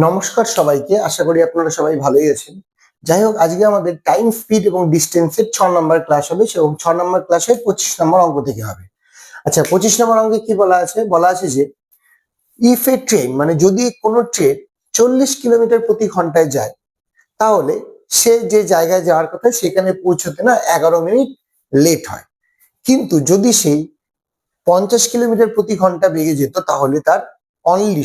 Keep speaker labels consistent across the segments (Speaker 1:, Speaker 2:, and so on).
Speaker 1: নমস্কার সবাইকে, আশা করি আপনারা সবাই ভালোই আছেন। যাই হোক, আজকে আমাদের টাইম, স্পিড এবং ডিস্টেন্সের 6 নম্বর ক্লাস হবে এবং 6 নম্বর ক্লাসের 25 নম্বর অঙ্ক থেকে হবে। আচ্ছা, 25 নম্বর অঙ্কে কি বলা আছে যে ইফ এ ট্রেন, মানে যদি কোনো ট্রেন 40 কিলোমিটার প্রতি ঘন্টায় যায়, তাহলে সে যে জায়গায় যাওয়ার কথা সেখানে পৌঁছতে না 11 মিনিট লেট হয়। কিন্তু যদি সেই 50 কিলোমিটার প্রতি ঘন্টা বেগে যেত, তাহলে তার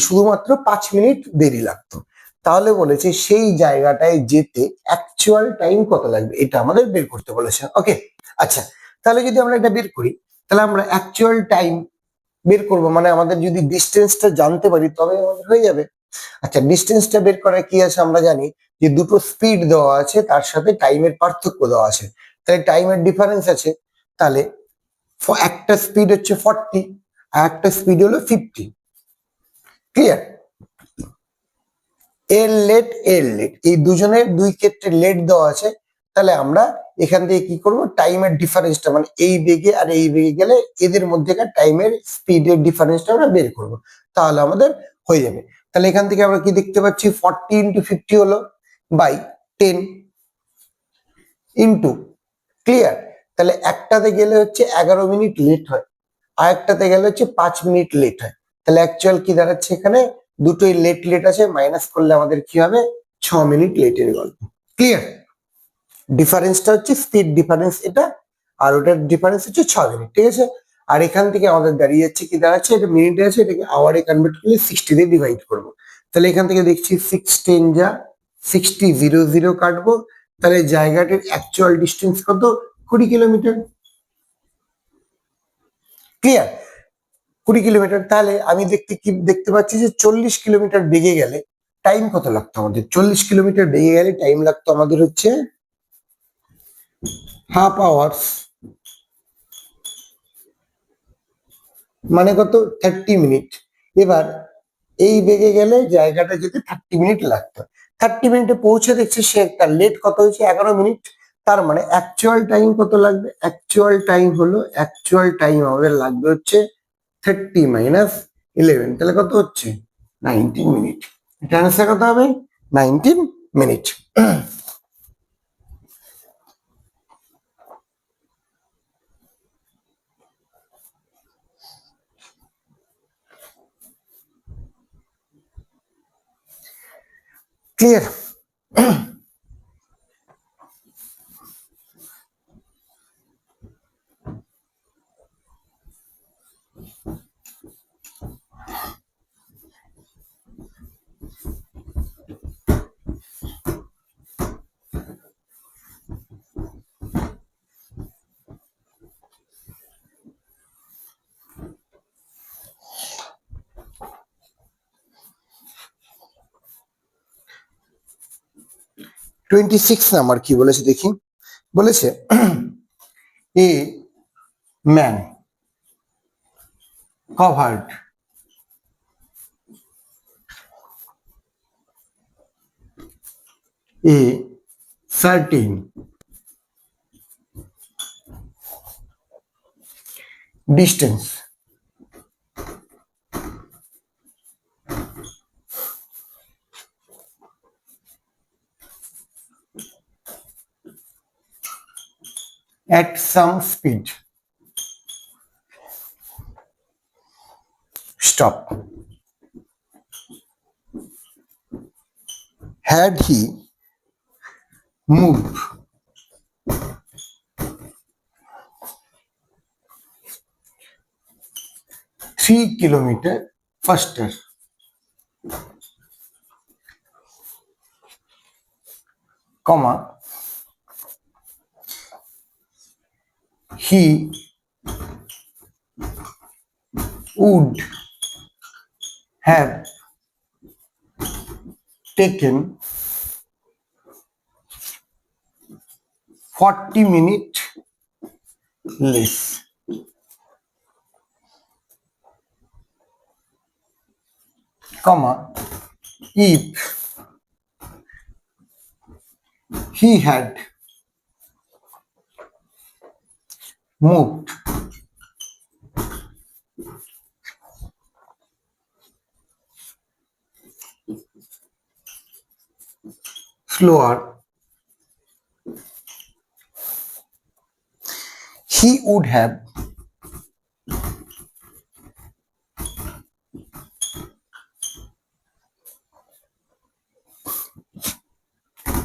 Speaker 1: শুধুমাত্র 5 মিনিট দেরি লাগতো। তাহলে বলেছে সেই জায়গাটায় যেতে অ্যাকচুয়াল টাইম কত লাগবে, এটা আমাদের বের করতে বলেছে। ওকে, আচ্ছা, তাহলে যদি আমরা এটা বের করি, তাহলে আমরা অ্যাকচুয়াল টাইম বের করব, মানে আমাদের যদি ডিস্টেন্সটা জানতে পারি তবে আমাদের হয়ে যাবে। আচ্ছা, ডিস্টেন্সটা বের করার কি আছে, আমরা জানি যে দুটো স্পিড দেওয়া আছে, তার সাথে টাইমের পার্থক্য দেওয়া আছে, তাহলে টাইমের ডিফারেন্স আছে। তাহলে একটা স্পিড হচ্ছে 40 আর একটা স্পিড হলো 50। ক্লিয়ার? এর লেট এই দুজনের দুই ক্ষেত্রে লেট দেওয়া আছে। তাহলে আমরা এখান থেকে কি করব, টাইমের ডিফারেন্সটা, মানে এই বেগে আর এই বেগে গেলে এদের মধ্যেকার টাইমের স্পিডের ডিফারেন্সটা আমরা বের করব, তাহলে আমাদের হয়ে যাবে। তাহলে এখান থেকে আমরা কি দেখতে পাচ্ছি, 40 × 50 হলো বাই 10 ইন্টু, ক্লিয়ার? তাহলে একটাতে গেলে হচ্ছে 11 মিনিট লেট হয়, আর একটাতে গেলে হচ্ছে 5 মিনিট লেট হয়। তাহলে অ্যাকচুয়াল কি দাঁড়াচ্ছে, এখানে দুটোই লেট আছে, মাইনাস করলে আমাদের কি হবে, 6 মিনিট লেটের গল্প। ক্লিয়ার? ডিফারেন্সটা হচ্ছে স্পিড ডিফারেন্স এটা, আর ওটার ডিফারেন্স হচ্ছে 6 মিনিট। ঠিক আছে? আর এখান থেকে আমাদের দাঁড়িয়ে যাচ্ছে কি দাঁড়াচ্ছে, এটা মিনিটে আছে, এটাকে আওয়ারে কনভার্ট করলে 60 দিয়ে ডিভাইড করবো। তাহলে এখান থেকে দেখছি 6 10 যা 60, 0 0 কাটবো। তাহলে জায়গাটির অ্যাকচুয়াল ডিস্টেন্স কত, 20 কিলোমিটার। ক্লিয়ার? 20 কিলোমিটার। তাহলে আমি দেখতে পাচ্ছি যে 40 কিলোমিটার বেগে গেলে টাইম কত লাগতো আমাদের, 40 কিলোমিটার বেগে গেলে টাইম লাগতো আমাদের হচ্ছে হাফ আওয়ার্স, মানে কত, 30 মিনিট। এবার এই বেগে গেলে জায়গাটা যেতে 30 মিনিট লাগতো। 30 মিনিটে পৌঁছে দেখছে সে তার লেট কত হয়েছে, 11 মিনিট। তার মানে অ্যাকচুয়াল টাইম কত লাগবে, অ্যাকচুয়াল টাইম আমাদের লাগবে হচ্ছে 30 - 11, তাহলে কত হচ্ছে, 19 মিনিট। এটা আনসার কত হবে, 19 মিনিট। ক্লিয়ার? 26 নাম্বার কি বলেছে দেখি, বলেছে a man covered a certain distance at some speed. Stop. Had he moved 3 kilometers faster, comma, he would have taken 40 minutes less. Comma, if he had moved slower, he would have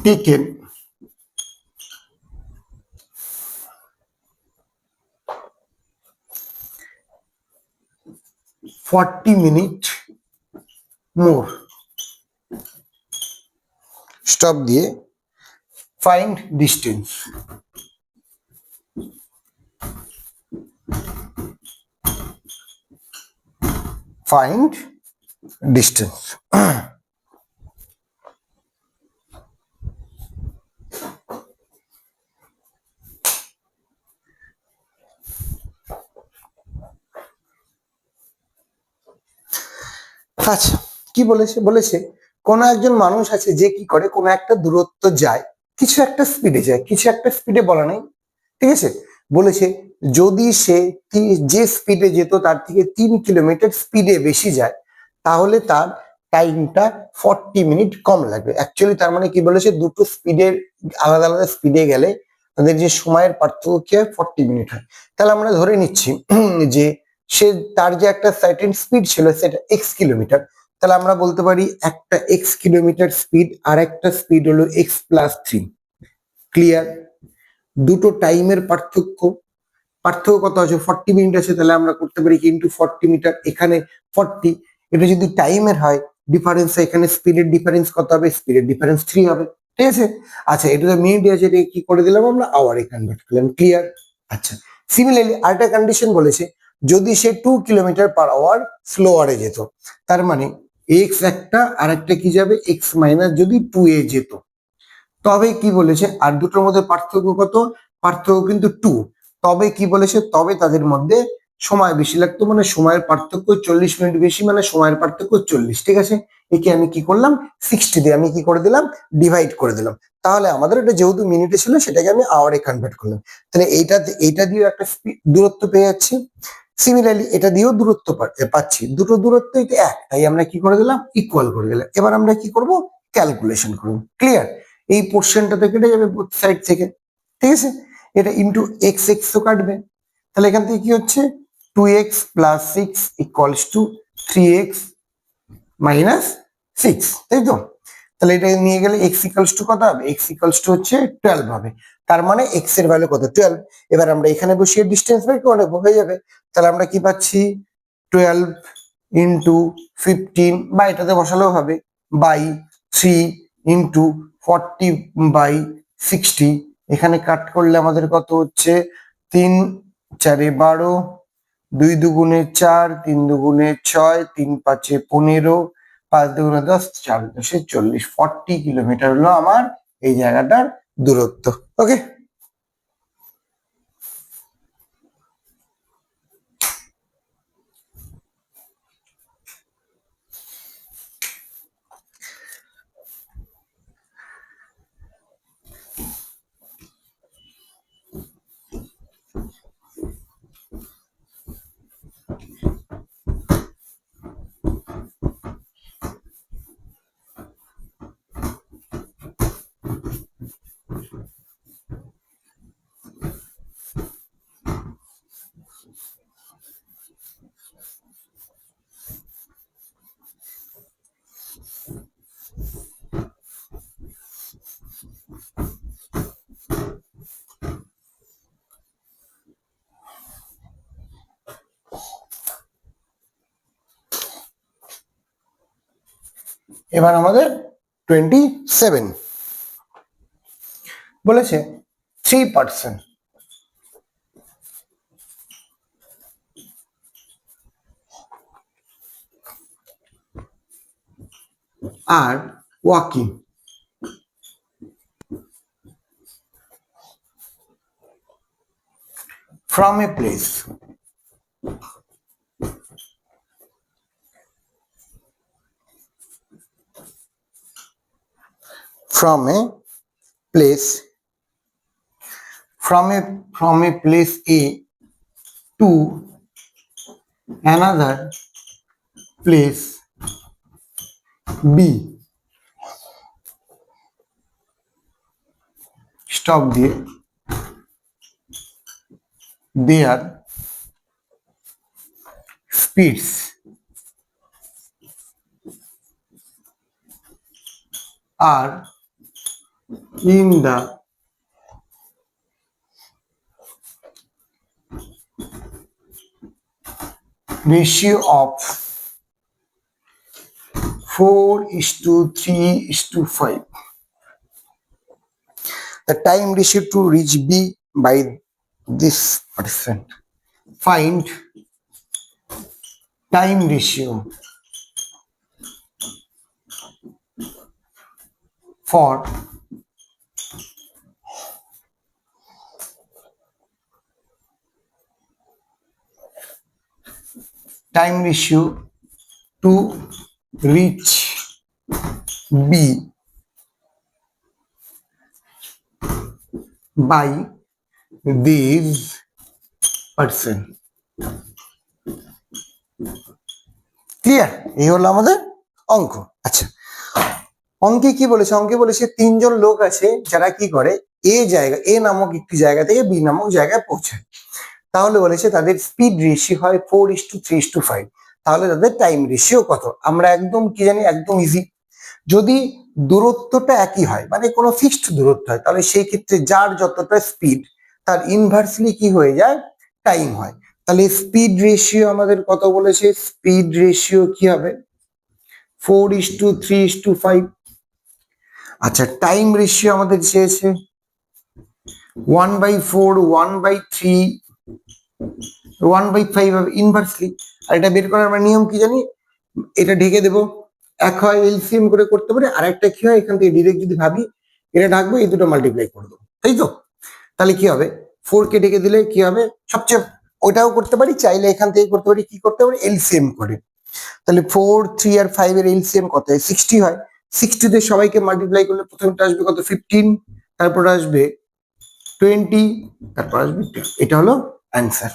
Speaker 1: taken 40 minutes more. Stop দিয়ে find distance. Find distance. আচ্ছা, কি বলেছে? বলেছে কোন একজন মানুষ আছে যে কি করে, কোন একটা দূরত্ব যায়, কিছু একটা স্পিডে যায়, কিছু একটা স্পিডে বলা নেই, ঠিক আছে? বলেছে যদি সে যে স্পিডে যেত তার থেকে 3 কিলোমিটার স্পিডে বেশি যায়, তাহলে তার টাইমটা 40 মিনিট কম লাগবে। অ্যাকচুয়ালি তার মানে কি বলেছে, দুটো স্পিডের আলাদা আলাদা স্পিডে গেলে তাদের যে সময়ের পার্থক্য কি হয়, 40 মিনিট হয়। তাহলে আমরা ধরে নিচ্ছি যে সে তার যে একটা সার্টেন স্পিড ছিল সেটা x কিলোমিটার, তাহলে আমরা বলতে পারি একটা x কিলোমিটার স্পিড আর একটা স্পিড হলো x+3। ক্লিয়ার? দুটো টাইমের পার্থক্য কত আছে? 40 মিনিট আছে। তাহলে আমরা করতে পারি কি ইন্টু 40 মিটার, এখানে 40, এটা যদি টাইমের হয় ডিফারেন্স, এখানে স্পিডের ডিফারেন্স কত হবে? স্পিডের ডিফারেন্স 3 হবে, ঠিক আছে? আচ্ছা, এটা তো মিনিট আছে, এটা কি করে দিলাম আমরা? আওয়ারে কনভার্ট করলাম। ক্লিয়ার? আচ্ছা, সিমিলারলি আরেকটা কন্ডিশন বলেছে, যদি সে 2 কিলোমিটার/আওয়ার স্লোয়ারে যেত, তার মানে এক্স একটা আর একটা কি যাবে? এক্স মাইনাস যদি 2a যেত, তবে কি বলেছে, আর দুটোর মধ্যে পার্থক্য কত? পার্থক্য কিন্তু 2। তবে কি বলেছে, তবে তাদের মধ্যে সময় বেশি লাগতো, মানে সময়ের পার্থক্য 40 মিনিট বেশি, মানে সময়ের পার্থক্য 40। ঠিক আছে, একে আমি কি করলাম? 60 দিয়ে আমি কি করে দিলাম? ডিভাইড করে দিলাম। তাহলে আমাদের এটা যেহেতু মিনিটে ছিল, সেটাকে আমি আওয়ারে কনভার্ট করলাম। তাহলে এইটা দিয়ে একটা দূরত্ব পেয়ে যাচ্ছি। সিমিলারলি এটা দিয়েও দূরত্ব পাচ্ছি, দুটো দূরত্ব এটা এক, তাই আমরা কি করে দিলাম? ইকুয়াল করে দিলাম। এবার আমরা কি করব? ক্যালকুলেশন করব। ক্লিয়ার? এই পোর্শনটাতে কেটে যাবে বোথ সাইড থেকে, ঠিক আছে? এটা ইন্টু এক্স, এক্স তো কাটবে, তাহলে এখান থেকে কি হচ্ছে? 2x+6 ইকুয়ালস টু 3x-6, তাই তো? তাহলে এটা নিয়ে গেলে x ইকুয়ালস টু কত হবে? x ইকুয়ালস টু হচ্ছে 12 হবে। তার মানে x এর ভ্যালু কত? 12। এবার আমরা এখানে বসিয়ে ডিস্টেন্স বের করে নেবো, হয়ে যাবে। তাহলে আমরা কি পাচ্ছি? 12 ইন্টু 15, বা এটাতে বসালেও হবে, বাই 3 ইন্টু 40/60। এখানে কাট করলে আমাদের কত হচ্ছে? 3 4 12, 2 দুগুণে 4, 3 দুগুণে 6, 3 5 15, 5 দুগুণে 10, 4 10 40। 40 কিলোমিটার হলো আমার এই জায়গাটার দূরত্ব। ওকে, এবার আমাদের 27 বলেছে 3% are walking from a place from a place A to another place B stop দিয়ে their speeds are in the ratio of 4:3:5. The time ratio to reach B by this percent. Find time ratio for to reach B by these percent. Clear? এই হলো আমাদের অঙ্ক। আচ্ছা, অঙ্কে কি বলেছে? অঙ্কে বলেছে তিনজন লোক আছে যারা কি করে এ নামক একটি জায়গা থেকে বি নামক জায়গায় পৌঁছায়। তাহলে বলেছে তাদের স্পিড রেশিও হয় 4:3:5। তাহলে তাদের টাইম রেশিও কত? আমরা একদম কি জানি, একদম ইজি। যদি দূরত্বটা একই হয়, মানে কোনো ফিক্সড দূরত্ব হয়, তাহলে সেই ক্ষেত্রে যার যতটা স্পিড তার ইনভার্সলি কি হয়ে যায়, টাইম হয়। তাহলে স্পিড রেশিও আমাদের কত বলেছে? স্পিড রেশিও কি হবে? 4:3:5। আচ্ছা, টাইম রেশিও আমাদের চেয়েছে 1/4, 1/3, 1/5 হবে ইনভার্সলি। আর এটা বের করার আমরা নিয়ম কি জানি? এটা ঢেকে দেবো, এক হয় এলসিএম করে করতে পারি, আর একটা কি হয়, এখান থেকে ডিরেক্ট যদি ভাবি এটা ঢাকবো, এই দুটো মাল্টিপ্লাই করে দেবো, তাই তো? তাহলে কি হবে? 4 কে ঢেকে দিলে কি হবে? সবচেয়ে ওইটাও করতে পারি, চাইলে এখান থেকে করতে পারি, কি করতে পারি, এলসিএম করে। তাহলে 4, 3 আর 5 এর এলসিএম কত হয়? 60 হয়। 60 তে সবাইকে মাল্টিপ্লাই করলে প্রথমটা আসবে কত? 15, তারপর আসবে 20, তারপর আসবে 10। এটা হলো অ্যান্সার।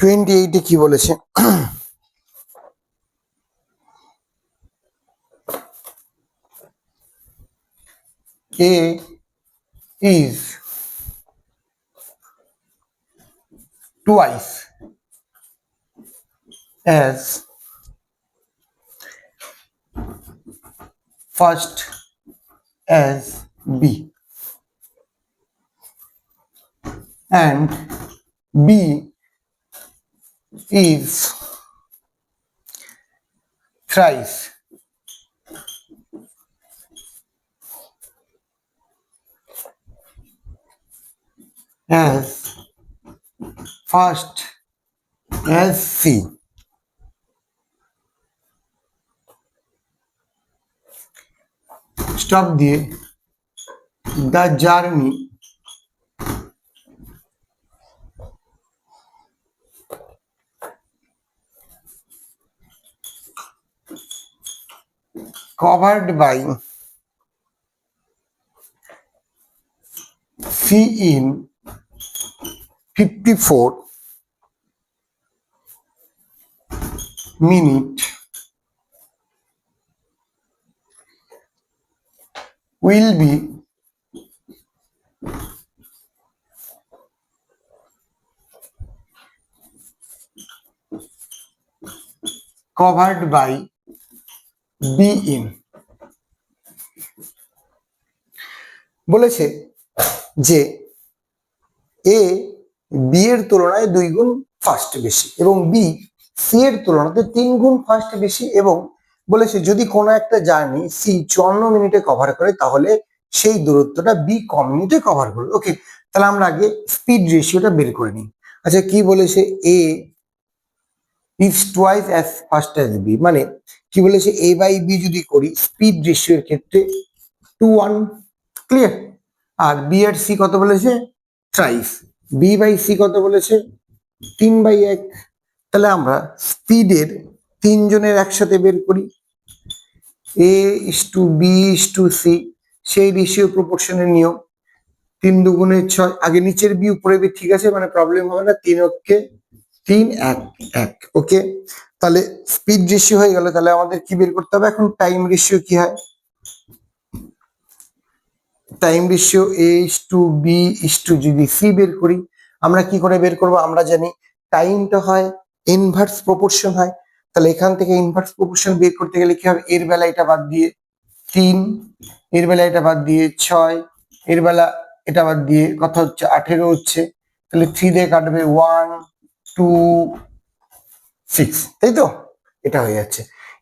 Speaker 1: টোয়েন্টি এইটে কি বলেছে? A is twice as fast as B, and B is thrice as fast as C. Stop দিয়ে the journey covered by C in 54 minutes will be covered by B in। বলেছে যে A B এর তুলনায় 2 গুণ fast বেশি এবং B C এর তুলনাতে 3 গুণ ফাস্ট বেশি, এবং বলেছে যদি কোনো একটা জার্নি সি 54 মিনিটে কভার করে তাহলে সেই দূরত্বটা বি কম মিনিটে কভার করবে। ওকে, তাহলে আমরা আগে স্পিড রেশিওটা বের করে নিই। আচ্ছা, কি বলেছে, a is twice as fast as b, মানে কি বলেছে, এ বাই বি যদি করি স্পিড রেশিওর ক্ষেত্রে 2:1, ক্লিয়ার। আর বি আর সি কত বলেছে, থ্রাইস। বি বাই সি কত বলেছে, 3/1। তাহলে আমরা স্পিডের তিনজনের একসাথে বের করি, a is to B is to c, সেই রেশিও প্রপোর্শনের নিয়ম। 3×2=6, আগে নিচের বি উপরে বি, ঠিক আছে, মানে প্রবলেম হবে না। 3 1 ওকে। তাহলে স্পিড রেশিও হয়ে গেল। তাহলে আমাদের কি বের করতে হবে এখন, টাইম রেশিও কি হয়, time ratio A is to B is to, যদি সি বের করি আমরা কি করে বের করব, আমরা জানি টাইমটা হয় ইনভার্স প্রপোর্শন হয়। তাহলে এখান থেকে ইনভার্স প্রপোর্শন বের করতে গেলে কি হবে, এর বেলা এটা বাদ দিয়ে 3, এর বেলা এটা বাদ দিয়ে 6, এর বেলা এটা বাদ দিয়ে কত হচ্ছে, 18 হচ্ছে। তাহলে 3 দিয়ে কাটবে 1 2 6, তাই তো, এটা হয়ে যাচ্ছে।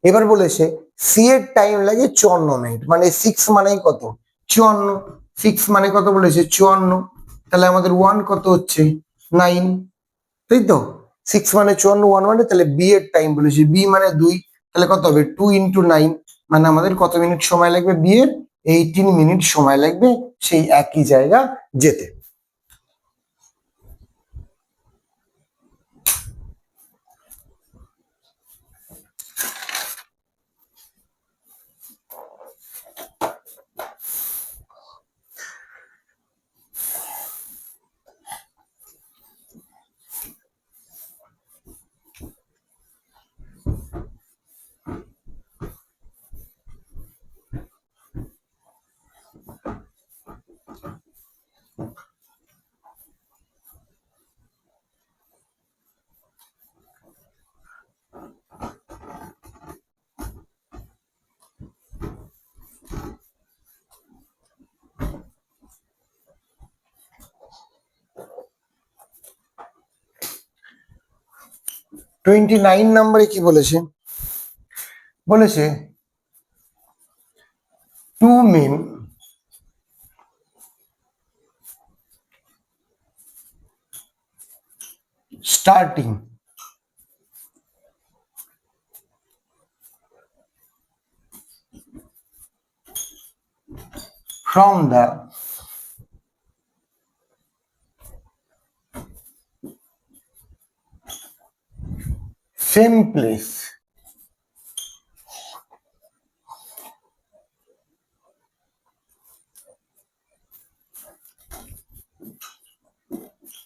Speaker 1: এবার বলেছে সি এর টাইম লাগে 54 মিনিট, মানে 6 মানেই কত, 54। 6 মানে কত বলেছে, 54। তাহলে আমাদের 1 কত হচ্ছে, 9, তাই তো। 6 মানে 54, 1 মানে, তাহলে বি এর টাইম বলেছে, বি মানে 2, তাহলে কত হবে 2 × 9, মানে আমাদের কত মিনিট সময় লাগবে, বি এর 18 মিনিট সময় লাগবে সেই একই জায়গা যেতে। টোয়েন্টি 9 নম্বরে কি বলেছে, বলেছে two men starting from the same place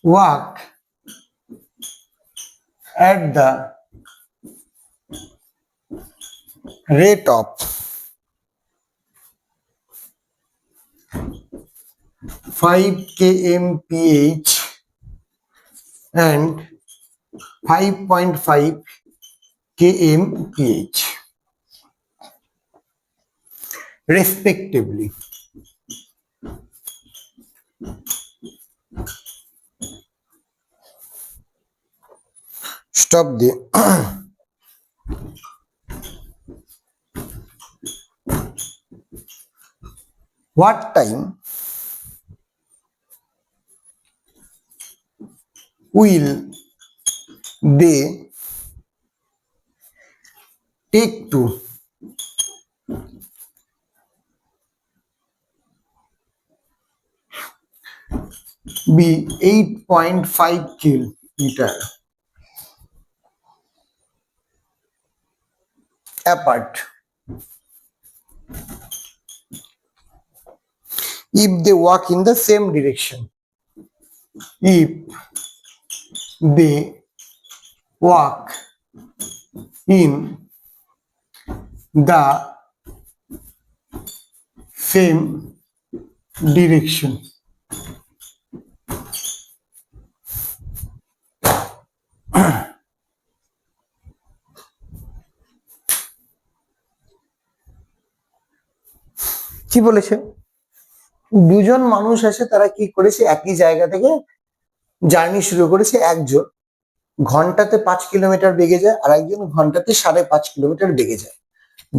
Speaker 1: walk at the rate of 5 kmph and 5.5 kmph respectively. Stop there. What time will they take to be 8.5 kilometer apart if they walk in the same direction? If they walk in the same direction, কি বলেছে, দুজন মানুষ আছে, তারা কি করেছে, একই জায়গা থেকে জার্নি শুরু করেছে। একজন ঘন্টাতে 5 কিলোমিটার বেগে যায় আর একজন ঘন্টাতে 5.5 কিলোমিটার বেগে যায়।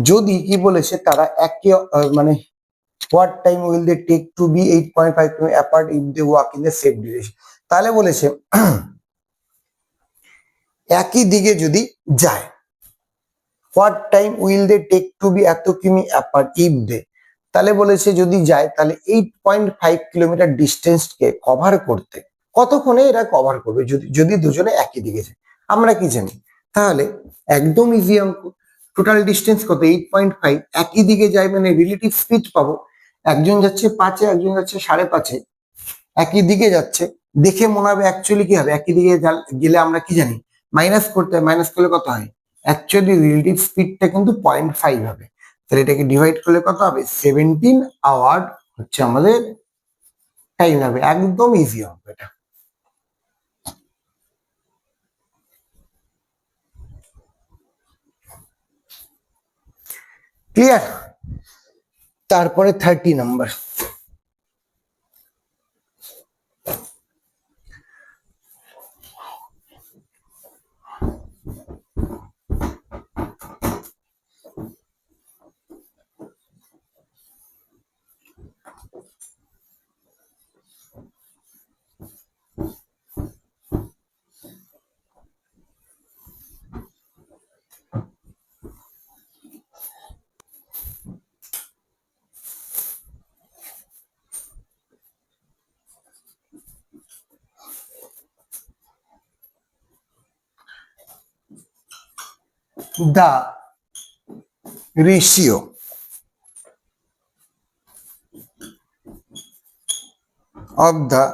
Speaker 1: যদি কি বলেছে তারা একে মানে what time will they take to be 8.5 কিমি apart if they walk in the same direction. তাহলে বলেছে একই দিকে যদি যায়, what time will they take to be এত কিমি অ্যাপার্ট ইফ দে, তাহলে বলেছে যদি যায় তাহলে 8.5 কিলোমিটার ডিস্টেন্সকে কভার করতে কতক্ষণে এরা কভার করবে যদি যদি দুজনে একই দিকে যায়। আমরা কি জানি, তাহলে একদম ইজি অঙ্ক। টোটাল ডিস্টেন্স কত 8.5, একই দিকে যায় মানে রিলেটিভ স্পিড পাবো। একজন যাচ্ছে 5-এ, একজন যাচ্ছে 5.5-এ, একই দিকে যাচ্ছে, দেখে মনে হবে অ্যাকচুয়ালি কি হবে, একই দিকে গেলে আমরা কি জানি মাইনাস করতে হয়, মাইনাস করলে কত হয়, অ্যাকচুয়ালি রিলেটিভ স্পিডটা কিন্তু 0.5 হবে। তাহলে এটাকে ডিভাইড করলে কত হবে 17 আওয়ার হচ্ছে আমাদের টাইম হবে। একদম ইজি অঙ্ক এটা। ক্লিয়ার? তারপরে 30 number. The ratio of the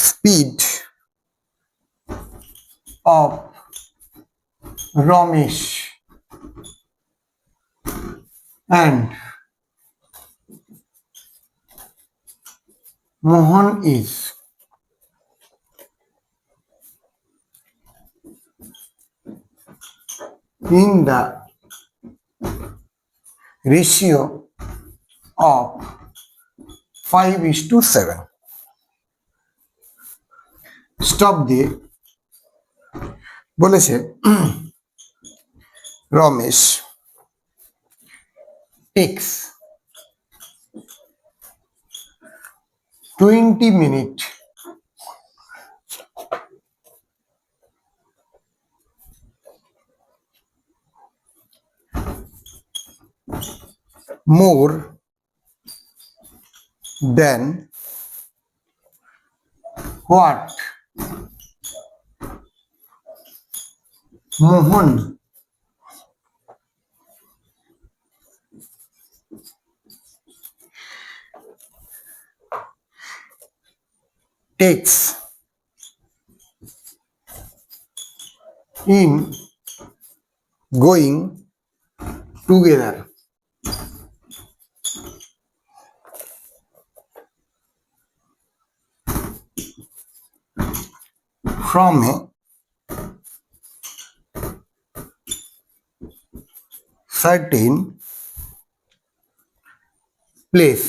Speaker 1: speed of Ramesh and Mohan is in the ratio of 5:7. Stop দিয়ে বলেছে Ramesh takes 20 minutes more than what Mohan takes in going together. From a certain place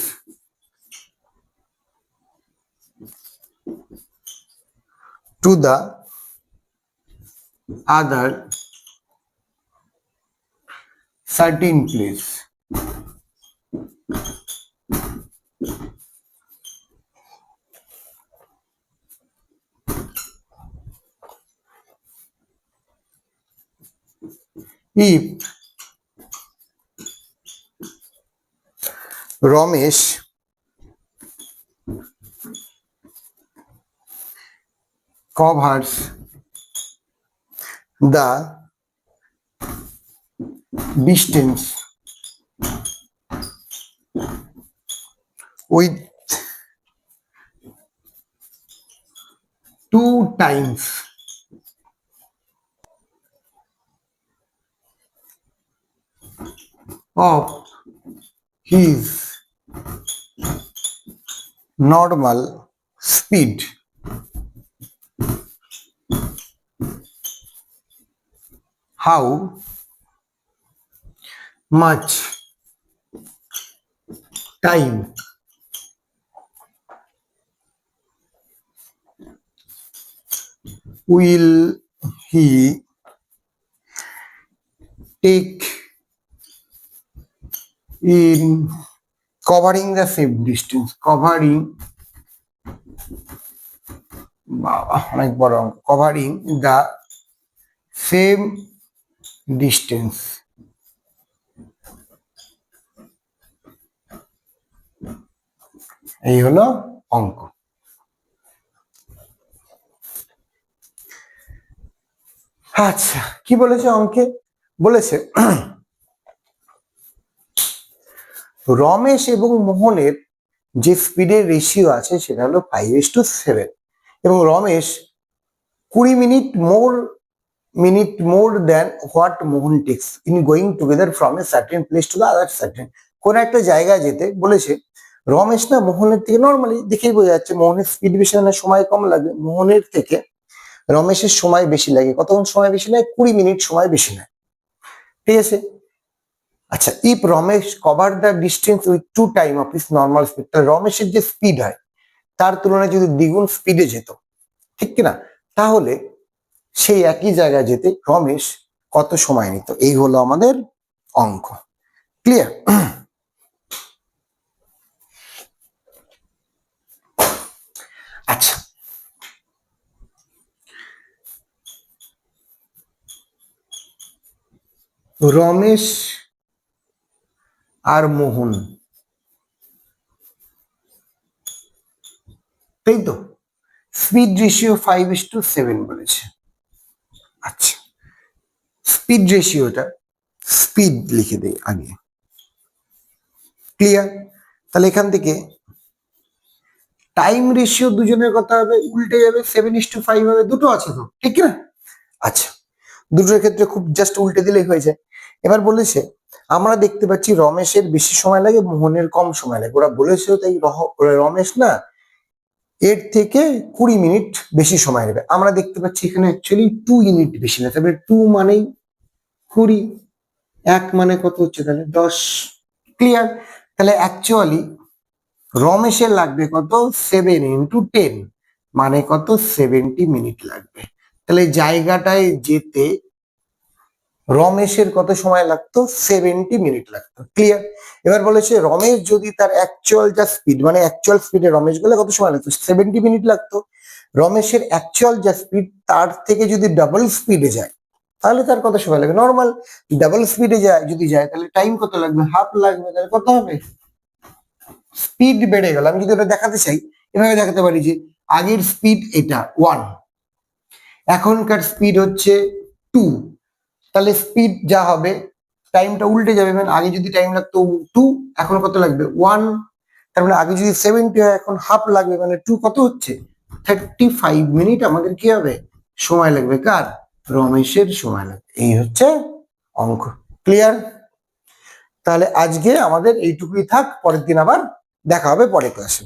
Speaker 1: to the other certain place. If Ramesh covers the distance with 2 times of his normal speed, how much time will he take in covering the same distance, covering, বাবা অনেক বড় অঙ্ক, covering the same distance, এই হলো অঙ্ক। আচ্ছা কি বলেছে অঙ্কে? বলেছে রমেশ এবং মোহনের যে স্পিডের রেশিও আছে সেটা হলো 5:7 এবং Ramesh 20 minute more then what Mohan takes in going together from a certain place to the other certain. কোন একটা জায়গায় যেতে বলেছে রমেশ না মোহনের থেকে, নর্মালি দেখেই বোঝা যাচ্ছে মোহনের স্পিড বেশি, মানে সময় কম লাগে, মোহনের থেকে রমেশের সময় বেশি লাগে। কতক্ষণ সময় বেশি নেয়? 20 মিনিট সময় বেশি নেয়, ঠিক আছে। আচ্ছা, if Ramesh cover the distance with 2 time of his normal speed, তাহলে রমেশের যে স্পিড হয় তার তুলনায় যদি দ্বিগুণ স্পিডে যেত, ঠিক কিনা, তাহলে সেই একই জায়গায় যেতে রমেশ কত সময় নিত? এই হলো আমাদের অঙ্ক। ক্লিয়ার? আচ্ছা, রমেশ আর মোহন, তাই তো, স্পিড রেশিও 5:7 বলেছে। আচ্ছা, স্পিড রেশিওটা, স্পিড লিখে দেই আগে। ক্লিয়ার? তাহলে এখান থেকে টাইম রেশিও দুজনের কথা হবে, উল্টে যাবে, 7:5 হবে, দুটো আছে তো, ঠিক না? আচ্ছা, দুটোর ক্ষেত্রে খুব জাস্ট উল্টে দিলেই হয়ে যায়। এবার বলেছে আমরা দেখতে পাচ্ছি রমেশের বেশি সময় লাগে, মোহনের কম সময় লাগে। ওরা বলেছে তাই রমেশ না এর থেকে 20 মিনিট বেশি সময় নেবে। আমরা দেখতে পাচ্ছি এখানে অ্যাকচুয়ালি 2 ইউনিট বেশি না, তবে 2 মানেই 20, 1 মানে কত হচ্ছে তাহলে 10। ক্লিয়ার? তাহলে অ্যাকচুয়ালি রমেশের লাগবে কত? 7 × 10 মানে কত? 70 মিনিট লাগবে। তাহলে জায়গাটায় যেতে রমেশের কত সময় লাগতো? 70 মিনিট লাগতো। ক্লিয়ার? এবার বলেছে রমেশ যদি তার অ্যাকচুয়াল যা স্পিড, মানে অ্যাকচুয়াল স্পিডে রমেশ গেলে কত সময় লাগতো? 70 মিনিট লাগতো। রমেশের অ্যাকচুয়াল যা স্পিড তার থেকে যদি ডাবল স্পিডে যায় তাহলে তার কত সময় লাগবে? নর্মাল ডাবল স্পিডে যদি যায় তাহলে টাইম কত লাগবে? হাফ লাগবে। তাহলে কত হবে? স্পিড বেড়ে গেল। আমি যদি ওটা দেখাতে চাই এভাবে দেখাতে পারি যে আগের স্পিড এটা 1, এখনকার স্পিড হচ্ছে 2, তাহলে স্পিড যা হবে টাইমটা উল্টে যাবে। মানে আগে যদি টাইম লাগতো 2, এখন কত লাগবে? 1। তার মানে আগে যদি 70 হয় এখন হাফ লাগবে, মানে 2 কত হচ্ছে? 35 মিনিট আমাদের কি হবে? সময় লাগবে। কার? রমেশের সময় লাগবে। এই হচ্ছে অঙ্ক। ক্লিয়ার? তাহলে আজকে আমাদের এইটুকুই থাক, পরের দিন আবার দেখা হবে পরের ক্লাসে।